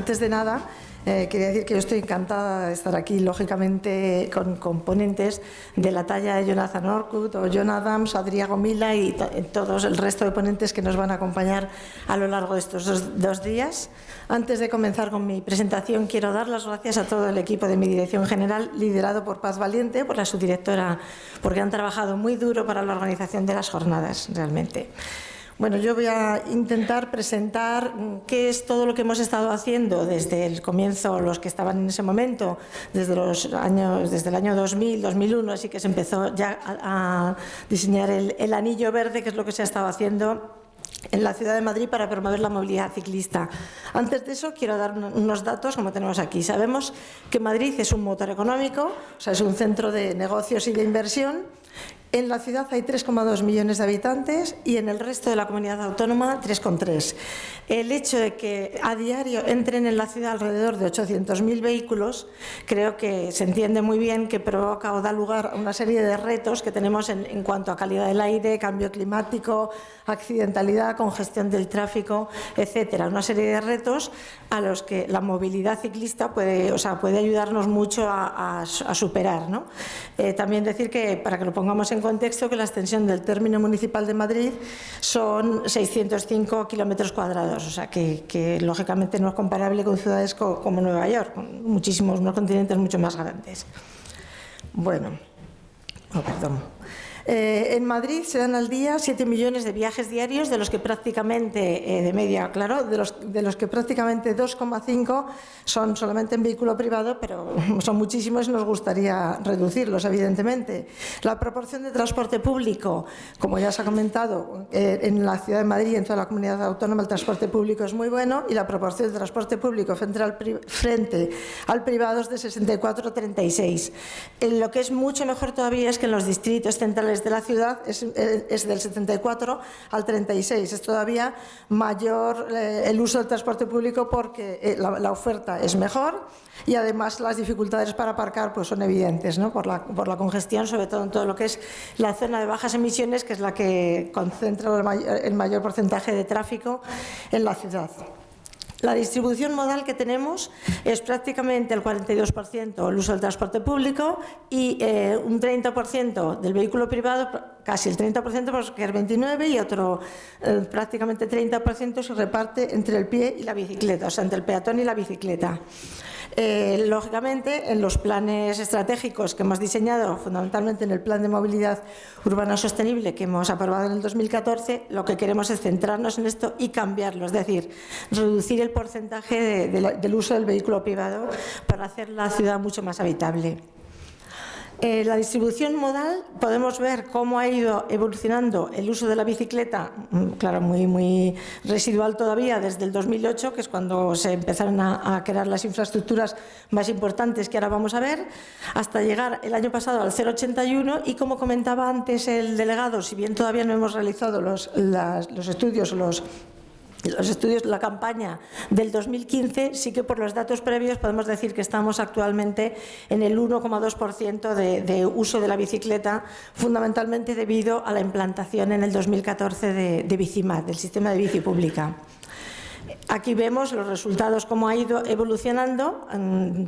antes de nada, quería decir que yo estoy encantada de estar aquí, lógicamente, con componentes de la talla de Jonathan Orkut o John Adams, Adrià Gomila y todos el resto de ponentes que nos van a acompañar a lo largo de estos dos días. Antes de comenzar con mi presentación, quiero dar las gracias a todo el equipo de mi dirección general, liderado por Paz Valiente, por la subdirectora, porque han trabajado muy duro para la organización de las jornadas, realmente. Bueno, yo voy a intentar presentar qué es todo lo que hemos estado haciendo desde el comienzo, los que estaban en ese momento, desde el año 2000, 2001, así que se empezó ya a diseñar el anillo verde, que es lo que se ha estado haciendo en la ciudad de Madrid para promover la movilidad ciclista. Antes de eso, quiero dar unos datos como tenemos aquí. Sabemos que Madrid es un motor económico, o sea, es un centro de negocios y de inversión. En la ciudad hay 3,2 millones de habitantes y en el resto de la comunidad autónoma 3,3. El hecho de que a diario entren en la ciudad alrededor de 800.000 vehículos, creo que se entiende muy bien que provoca o da lugar a una serie de retos que tenemos en cuanto a calidad del aire, cambio climático, accidentalidad, congestión del tráfico, etcétera. Una serie de retos a los que la movilidad ciclista puede ayudarnos mucho a superar, ¿no? También decir que, para que lo pongamos en contexto, que la extensión del término municipal de Madrid son 605 kilómetros cuadrados, o sea que lógicamente no es comparable con ciudades como Nueva York, con unos continentes mucho más grandes. Bueno, en Madrid se dan al día 7 millones de viajes diarios, de los que prácticamente, de media, claro, de los que prácticamente 2,5 son solamente en vehículo privado, pero son muchísimos y nos gustaría reducirlos, evidentemente. La proporción de transporte público, como ya se ha comentado, en la ciudad de Madrid y en toda la comunidad autónoma el transporte público es muy bueno y la proporción de transporte público frente al privado es de 64-36. Lo que es mucho mejor todavía es que en los distritos centrales de la ciudad es del 74 al 36. Es todavía mayor el uso del transporte público porque la oferta es mejor y además las dificultades para aparcar pues son evidentes, ¿no? Por la congestión, sobre todo en todo lo que es la zona de bajas emisiones, que es la que concentra el mayor porcentaje de tráfico en la ciudad. La distribución modal que tenemos es prácticamente el 42% el uso del transporte público y un 30% del vehículo privado, casi el 30%, porque es 29%, y otro prácticamente 30% se reparte entre el pie y la bicicleta, o sea, entre el peatón y la bicicleta. Lógicamente, en los planes estratégicos que hemos diseñado, fundamentalmente en el Plan de Movilidad Urbana Sostenible que hemos aprobado en el 2014, lo que queremos es centrarnos en esto y cambiarlo, es decir, reducir el porcentaje del uso del vehículo privado para hacer la ciudad mucho más habitable. La distribución modal, podemos ver cómo ha ido evolucionando el uso de la bicicleta, claro, muy residual todavía desde el 2008, que es cuando se empezaron a crear las infraestructuras más importantes que ahora vamos a ver, hasta llegar el año pasado al 0,81 y, como comentaba antes el delegado, si bien todavía no hemos realizado los estudios, la campaña del 2015, sí que por los datos previos podemos decir que estamos actualmente en el 1,2% de uso de la bicicleta, fundamentalmente debido a la implantación en el 2014 de Bicimat, del sistema de bici pública. Aquí vemos los resultados, cómo ha ido evolucionando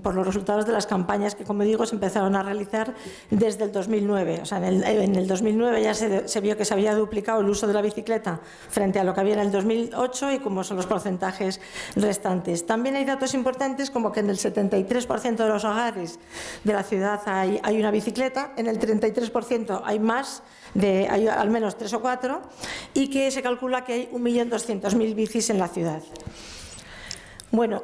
por los resultados de las campañas que, como digo, se empezaron a realizar desde el 2009. O sea, en el 2009 ya se vio que se había duplicado el uso de la bicicleta frente a lo que había en el 2008 y cómo son los porcentajes restantes. También hay datos importantes como que en el 73% de los hogares de la ciudad hay una bicicleta, en el 33% hay más, hay al menos 3 o 4, y que se calcula que hay 1.200.000 bicis en la ciudad. Bueno,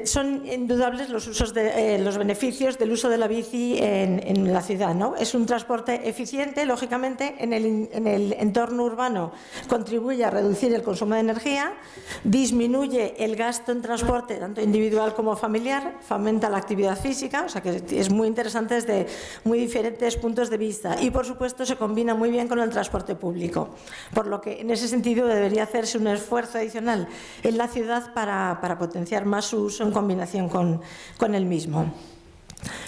son indudables los beneficios del uso de la bici en la ciudad, ¿no? Es un transporte eficiente, lógicamente, en el entorno urbano contribuye a reducir el consumo de energía, disminuye el gasto en transporte, tanto individual como familiar, fomenta la actividad física, o sea que es muy interesante desde muy diferentes puntos de vista y, por supuesto, se combina muy bien con el transporte público, por lo que en ese sentido debería hacerse un esfuerzo adicional en la ciudad para potenciar más su uso en combinación con el mismo.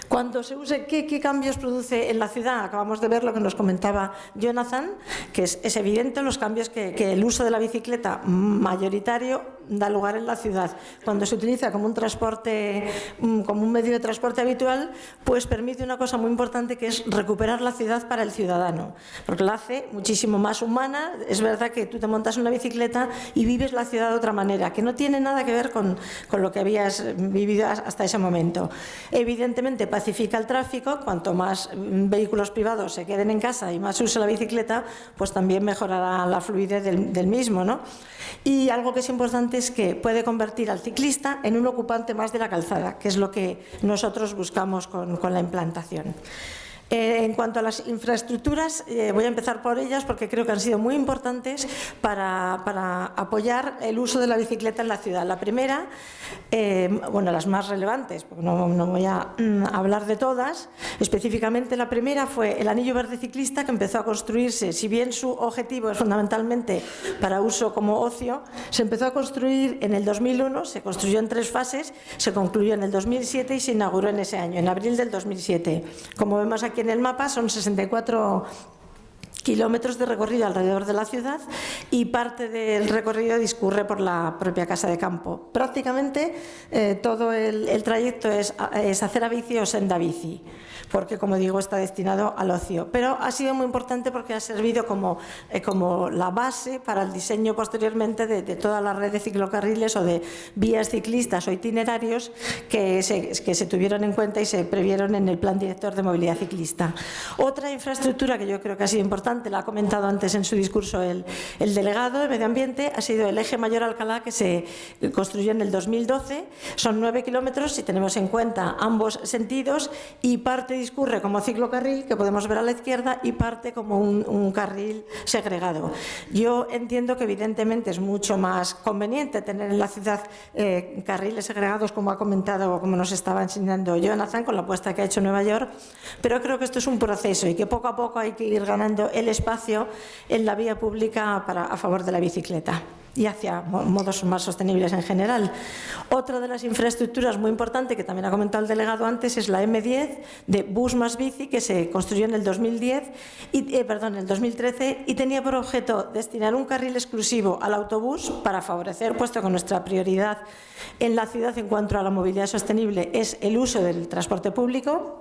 Cuando se use, ¿qué cambios produce en la ciudad? Acabamos de ver lo que nos comentaba Jonathan, que es evidente los cambios que el uso de la bicicleta mayoritario da lugar en la ciudad. Cuando se utiliza como un transporte, como un medio de transporte habitual, pues permite una cosa muy importante, que es recuperar la ciudad para el ciudadano, porque la hace muchísimo más humana. Es verdad que tú te montas una bicicleta y vives la ciudad de otra manera, que no tiene nada que ver con lo que habías vivido hasta ese momento. Evidentemente pacifica el tráfico. Cuanto más vehículos privados se queden en casa y más use la bicicleta, pues también mejorará la fluidez del mismo, ¿no? Y algo que es importante es que puede convertir al ciclista en un ocupante más de la calzada, que es lo que nosotros buscamos con la implantación. En cuanto a las infraestructuras, voy a empezar por ellas porque creo que han sido muy importantes para apoyar el uso de la bicicleta en la ciudad. La primera, bueno, las más relevantes, porque no voy a hablar de todas, específicamente la primera fue el anillo verde ciclista, que empezó a construirse. Si bien su objetivo es fundamentalmente para uso como ocio, se empezó a construir en el 2001, se construyó en 3 fases, se concluyó en el 2007 y se inauguró en ese año, en abril del 2007. Como vemos aquí en el mapa, son 64 kilómetros de recorrido alrededor de la ciudad, y parte del recorrido discurre por la propia Casa de Campo. Prácticamente todo el trayecto es acera bici o senda bici, porque, como digo, está destinado al ocio. Pero ha sido muy importante porque ha servido como la base para el diseño posteriormente de toda la red de ciclocarriles o de vías ciclistas o itinerarios que se tuvieron en cuenta y se previeron en el Plan Director de Movilidad Ciclista. Otra infraestructura que yo creo que ha sido importante, la ha comentado antes en su discurso el delegado de Medio Ambiente, ha sido el eje Mayor-Alcalá, que se construyó en el 2012. Son 9 kilómetros si tenemos en cuenta ambos sentidos, y parte discurre como ciclocarril, que podemos ver a la izquierda, y parte como un carril segregado. Yo entiendo que evidentemente es mucho más conveniente tener en la ciudad carriles segregados, como ha comentado, como nos estaba enseñando Jonathan, con la apuesta que ha hecho Nueva York, pero creo que esto es un proceso y que poco a poco hay que ir ganando el espacio en la vía pública a favor de la bicicleta y hacia modos más sostenibles en general. Otra de las infraestructuras muy importante, que también ha comentado el delegado antes, es la M10 de bus más bici, que se construyó en el 2013, y tenía por objeto destinar un carril exclusivo al autobús para favorecer, puesto que nuestra prioridad en la ciudad en cuanto a la movilidad sostenible es el uso del transporte público,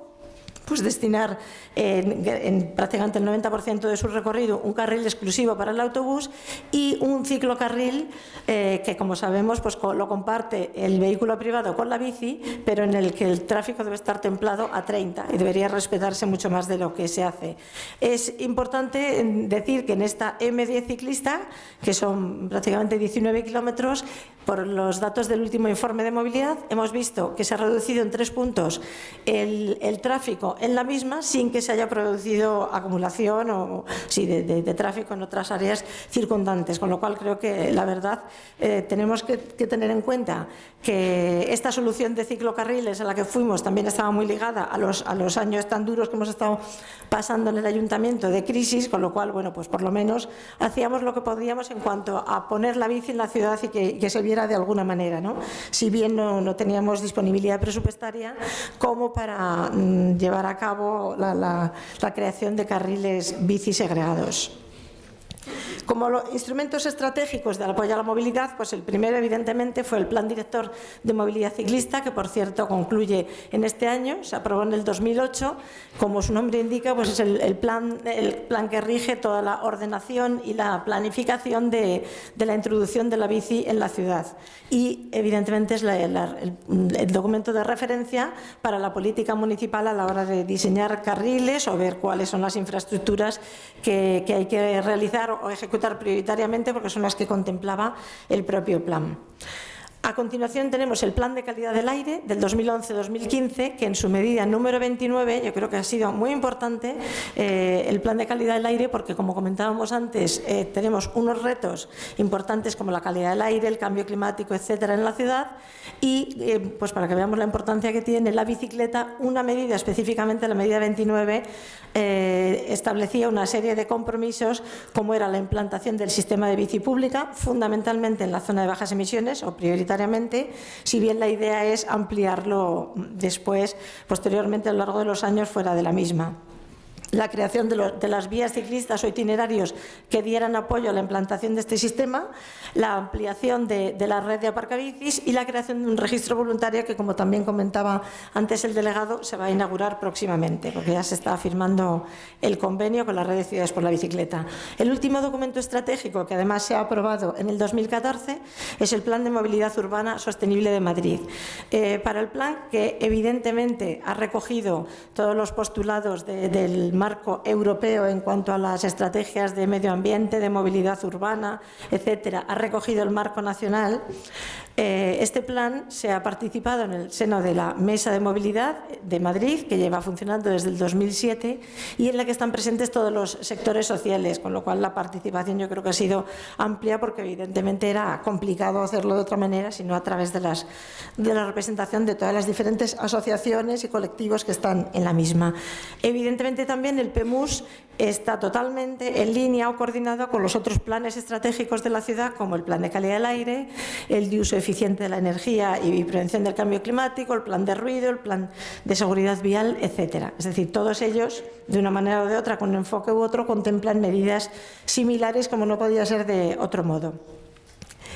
pues destinar en prácticamente el 90% de su recorrido un carril exclusivo para el autobús y un ciclocarril que, como sabemos, pues lo comparte el vehículo privado con la bici, pero en el que el tráfico debe estar templado a 30 y debería respetarse mucho más de lo que se hace. Es importante decir que en esta M10 ciclista, que son prácticamente 19 kilómetros, por los datos del último informe de movilidad, hemos visto que se ha reducido en 3 puntos el tráfico en la misma, sin que se haya producido acumulación de tráfico en otras áreas circundantes, con lo cual creo que, la verdad, tenemos que tener en cuenta que esta solución de ciclocarriles a la que fuimos también estaba muy ligada a los años tan duros que hemos estado pasando en el ayuntamiento de crisis, con lo cual, bueno, pues por lo menos hacíamos lo que podíamos en cuanto a poner la bici en la ciudad y que se viera de alguna manera, ¿no? Si bien no teníamos disponibilidad presupuestaria como para llevar a cabo la creación de carriles bici segregados. Como los instrumentos estratégicos de apoyo a la movilidad, pues el primero, evidentemente, fue el Plan Director de Movilidad Ciclista, que, por cierto, concluye en este año. Se aprobó en el 2008. Como su nombre indica, pues es el plan que rige toda la ordenación y la planificación de la introducción de la bici en la ciudad. Y, evidentemente, es el documento de referencia para la política municipal a la hora de diseñar carriles o ver cuáles son las infraestructuras que hay que realizar o ejecutar prioritariamente, porque son las que contemplaba el propio plan. A continuación tenemos el Plan de Calidad del Aire del 2011-2015, que en su medida número 29 yo creo que ha sido muy importante el Plan de Calidad del Aire, porque, como comentábamos antes, tenemos unos retos importantes como la calidad del aire, el cambio climático, etcétera, en la ciudad, y pues para que veamos la importancia que tiene la bicicleta, una medida, específicamente la medida 29, establecía una serie de compromisos, como era la implantación del sistema de bici pública, fundamentalmente en la zona de bajas emisiones o prioritariamente, si bien la idea es ampliarlo después, posteriormente, a lo largo de los años, fuera de la misma. la creación de las vías ciclistas o itinerarios que dieran apoyo a la implantación de este sistema, la ampliación de la red de aparcabicis y la creación de un registro voluntario que, como también comentaba antes el delegado, se va a inaugurar próximamente, porque ya se está firmando el convenio con la Red de Ciudades por la Bicicleta. El último documento estratégico, que además se ha aprobado en el 2014, es el Plan de Movilidad Urbana Sostenible de Madrid. Para el plan, que evidentemente ha recogido todos los postulados del marco europeo en cuanto a las estrategias de medio ambiente, de movilidad urbana, etcétera, ha recogido el marco nacional. Este plan se ha participado en el seno de la Mesa de Movilidad de Madrid, que lleva funcionando desde el 2007 y en la que están presentes todos los sectores sociales, con lo cual la participación yo creo que ha sido amplia, porque evidentemente era complicado hacerlo de otra manera, sino a través de la representación de todas las diferentes asociaciones y colectivos que están en la misma. Evidentemente también el PEMUS está totalmente en línea o coordinado con los otros planes estratégicos de la ciudad, como el Plan de Calidad del Aire, el de Uso Eficiente de la Energía y Prevención del Cambio Climático, el Plan de Ruido, el Plan de Seguridad Vial, etcétera. Es decir, todos ellos, de una manera o de otra, con un enfoque u otro, contemplan medidas similares, como no podía ser de otro modo.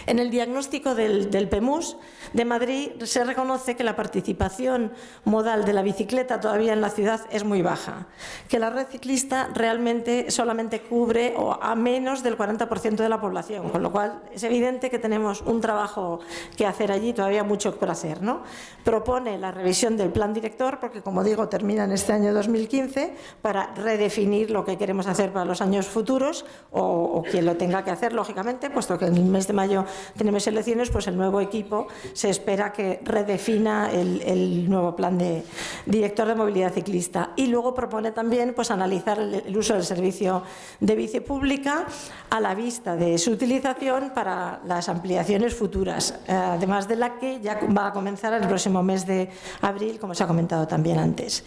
En el diagnóstico del PEMUS de Madrid se reconoce que la participación modal de la bicicleta todavía en la ciudad es muy baja, que la red ciclista realmente solamente cubre a menos del 40% de la población, con lo cual es evidente que tenemos un trabajo que hacer allí, todavía mucho por hacer, ¿no? Propone la revisión del plan director, porque como digo, termina en este año 2015, para redefinir lo que queremos hacer para los años futuros, o quien lo tenga que hacer, lógicamente, puesto que en el mes de mayo tenemos elecciones, pues el nuevo equipo se espera que redefina el nuevo plan director de movilidad ciclista. Y luego propone también pues analizar el uso del servicio de bici pública a la vista de su utilización para las ampliaciones futuras, además de la que ya va a comenzar el próximo mes de abril, como se ha comentado también antes.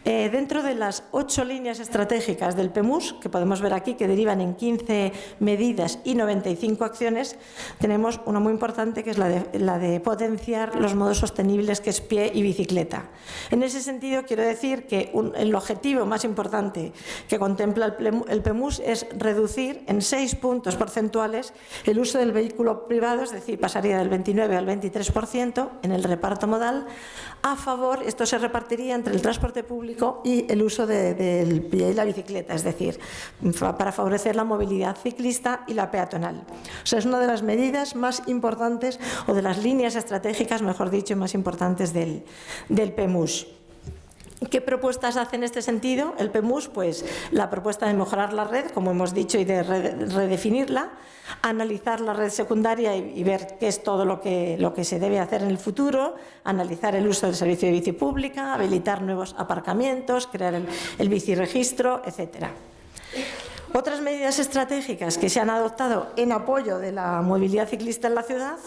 Dentro de las 8 líneas estratégicas del PEMUS, que podemos ver aquí, que derivan en 15 medidas y 95 acciones, tenemos una muy importante, que es la de potenciar los modos sostenibles, que es pie y bicicleta. En ese sentido, quiero decir que el objetivo más importante que contempla el PEMUS es reducir en 6 puntos porcentuales el uso del vehículo privado, es decir, pasaría del 29 al 23% en el reparto modal. A favor, esto se repartiría entre el transporte público y el uso del pie y la bicicleta, es decir, para favorecer la movilidad ciclista y la peatonal. O sea, es una de las medidas más importantes, o de las líneas estratégicas, mejor dicho, más importantes del PEMUS. ¿Qué propuestas hace en este sentido el PEMUS? Pues la propuesta de mejorar la red, como hemos dicho, y de redefinirla, analizar la red secundaria y ver qué es todo lo que se debe hacer en el futuro, analizar el uso del servicio de bici pública, habilitar nuevos aparcamientos, crear el biciregistro, etcétera. Otras medidas estratégicas que se han adoptado en apoyo de la movilidad ciclista en la ciudad,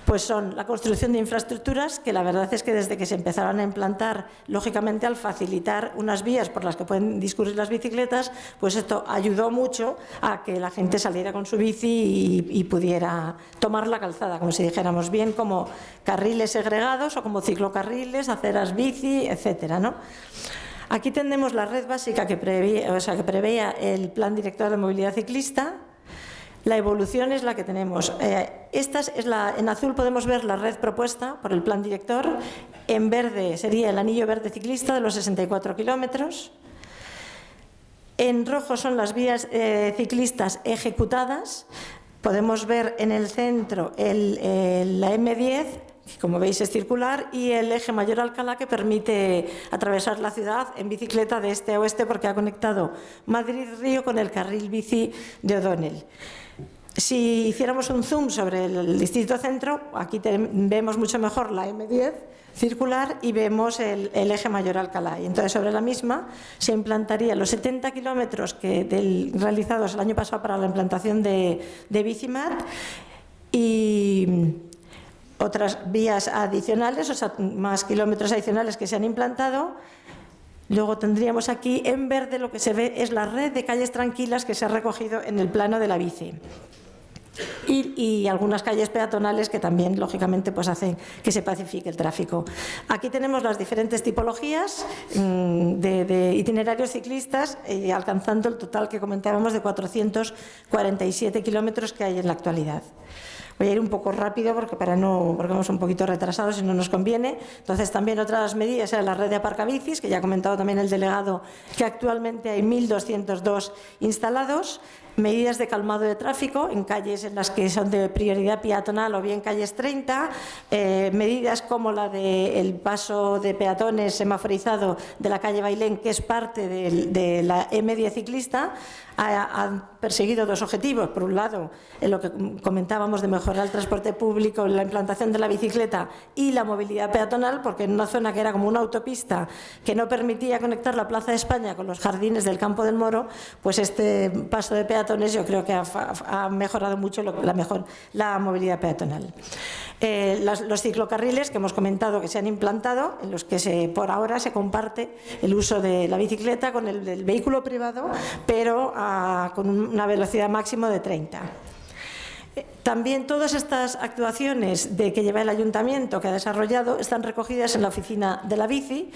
pues son la construcción de infraestructuras, que la verdad es que desde que se empezaron a implantar, lógicamente al facilitar unas vías por las que pueden discurrir las bicicletas, pues esto ayudó mucho a que la gente saliera con su bici y pudiera tomar la calzada, como si dijéramos, bien como carriles segregados o como ciclocarriles, aceras bici, etcétera, ¿no? Aquí tenemos la red básica que preveía el Plan Director de Movilidad Ciclista. La evolución es la que tenemos. En azul podemos ver la red propuesta por el Plan Director. En verde sería el anillo verde ciclista de los 64 kilómetros. En rojo son las vías ciclistas ejecutadas. Podemos ver en el centro la M10, que como veis es circular, y el eje Mayor Alcalá, que permite atravesar la ciudad en bicicleta de este a oeste, porque ha conectado Madrid-Río con el carril bici de O'Donnell. Si hiciéramos un zoom sobre el distrito centro, aquí vemos mucho mejor la M10 circular y vemos el eje Mayor Alcalá. Y entonces sobre la misma se implantaría los 70 kilómetros realizados el año pasado para la implantación de Bicimat y otras vías adicionales, o sea, más kilómetros adicionales que se han implantado. Luego tendríamos aquí en verde, lo que se ve es la red de calles tranquilas que se ha recogido en el plano de la bici. y algunas calles peatonales que también, lógicamente, pues hacen que se pacifique el tráfico. Aquí tenemos las diferentes tipologías de itinerarios ciclistas, alcanzando el total que comentábamos de 447 kilómetros que hay en la actualidad. Voy a ir un poco rápido porque vamos un poquito retrasados y no nos conviene. Entonces, también otras medidas era la red de aparcabicis, que ya ha comentado también el delegado, que actualmente hay 1.202 instalados. Medidas de calmado de tráfico en calles en las que son de prioridad peatonal o bien calles 30, medidas como la del paso de peatones semaforizado de la calle Bailén, que es parte de la M10 ciclista. Han perseguido dos objetivos. Por un lado, en lo que comentábamos de mejorar el transporte público, la implantación de la bicicleta y la movilidad peatonal, porque en una zona que era como una autopista que no permitía conectar la Plaza de España con los jardines del Campo del Moro, pues este paso de peatones yo creo que ha mejorado mucho la movilidad peatonal. Los ciclocarriles que hemos comentado que se han implantado, en los que por ahora se comparte el uso de la bicicleta con el del vehículo privado, pero con una velocidad máxima de 30. También todas estas actuaciones que lleva el Ayuntamiento, que ha desarrollado, están recogidas en la oficina de la bici,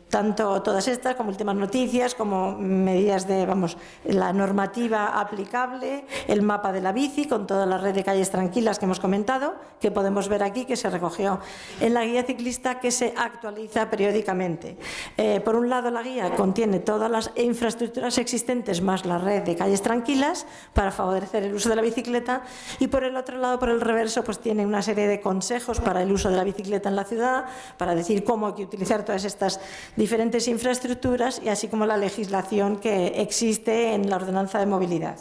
tanto todas estas como últimas noticias, como medidas de, la normativa aplicable, el mapa de la bici con toda la red de calles tranquilas que hemos comentado, que podemos ver aquí, que se recogió en la guía ciclista, que se actualiza periódicamente. Por un lado, la guía contiene todas las infraestructuras existentes más la red de calles tranquilas para favorecer el uso de la bicicleta, y por el otro lado, por el reverso, pues tiene una serie de consejos para el uso de la bicicleta en la ciudad, para decir cómo hay que utilizar todas estas diferentes infraestructuras, y así como la legislación que existe en la ordenanza de movilidad.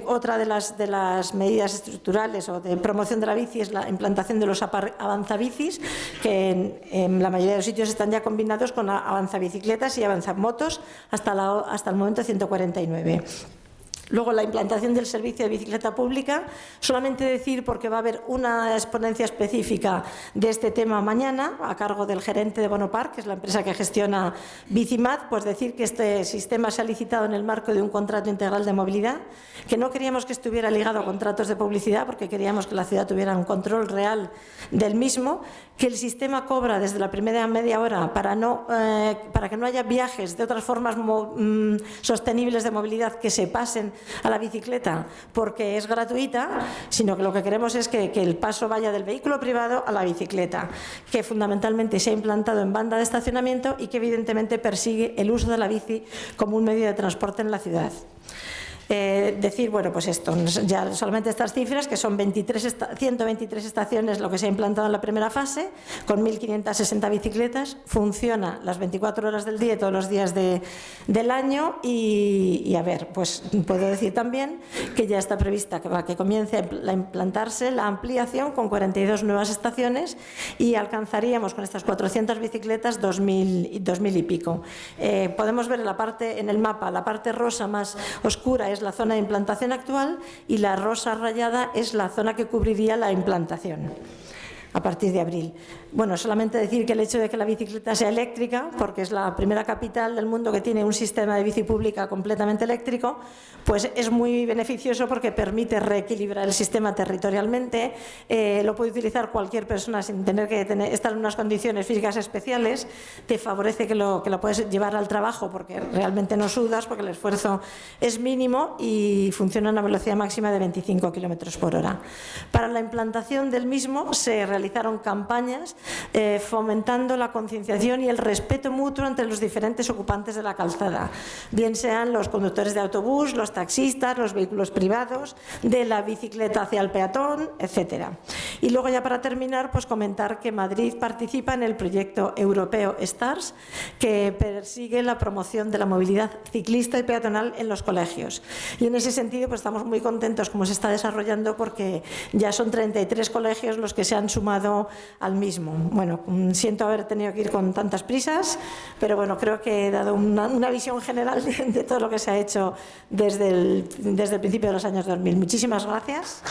Otra de las medidas estructurales o de promoción de la bici es la implantación de los avanzabicis, que en la mayoría de los sitios están ya combinados con avanzabicicletas y avanzamotos hasta el momento 149. Luego, la implantación del servicio de bicicleta pública. Solamente decir, porque va a haber una exponencia específica de este tema mañana, a cargo del gerente de Bonopark, que es la empresa que gestiona Bicimad, pues decir que este sistema se ha licitado en el marco de un contrato integral de movilidad, que no queríamos que estuviera ligado a contratos de publicidad, porque queríamos que la ciudad tuviera un control real del mismo, que el sistema cobra desde la primera media hora para que no haya viajes de otras formas sostenibles de movilidad que se pasen a la bicicleta porque es gratuita, sino que lo que queremos es que el paso vaya del vehículo privado a la bicicleta, que fundamentalmente se ha implantado en banda de estacionamiento y que evidentemente persigue el uso de la bici como un medio de transporte en la ciudad. Decir, bueno, pues esto, ya solamente estas cifras, que son 123 estaciones lo que se ha implantado en la primera fase, con 1.560 bicicletas, funciona las 24 horas del día y todos los días del año, y a ver, pues puedo decir también que ya está prevista que comience a implantarse la ampliación con 42 nuevas estaciones, y alcanzaríamos con estas 400 bicicletas 2.000 y pico. Podemos ver en el mapa, la parte rosa más oscura es la zona de implantación actual, y la rosa rayada es la zona que cubriría la implantación a partir de abril. Bueno, solamente decir que el hecho de que la bicicleta sea eléctrica, porque es la primera capital del mundo que tiene un sistema de bici pública completamente eléctrico, pues es muy beneficioso porque permite reequilibrar el sistema territorialmente. Lo puede utilizar cualquier persona sin tener que estar en unas condiciones físicas especiales. Te favorece que lo puedes llevar al trabajo porque realmente no sudas, porque el esfuerzo es mínimo, y funciona a una velocidad máxima de 25 kilómetros por hora. Para la implantación del mismo se realizaron campañas fomentando la concienciación y el respeto mutuo entre los diferentes ocupantes de la calzada, bien sean los conductores de autobús, los taxistas, los vehículos privados, de la bicicleta hacia el peatón, etcétera. Y luego, ya para terminar, pues comentar que Madrid participa en el proyecto europeo STARS, que persigue la promoción de la movilidad ciclista y peatonal en los colegios. Y en ese sentido, pues estamos muy contentos como se está desarrollando, porque ya son 33 colegios los que se han sumado al mismo. Bueno, siento haber tenido que ir con tantas prisas, pero bueno, creo que he dado una visión general de todo lo que se ha hecho desde el principio de los años 2000. Muchísimas gracias.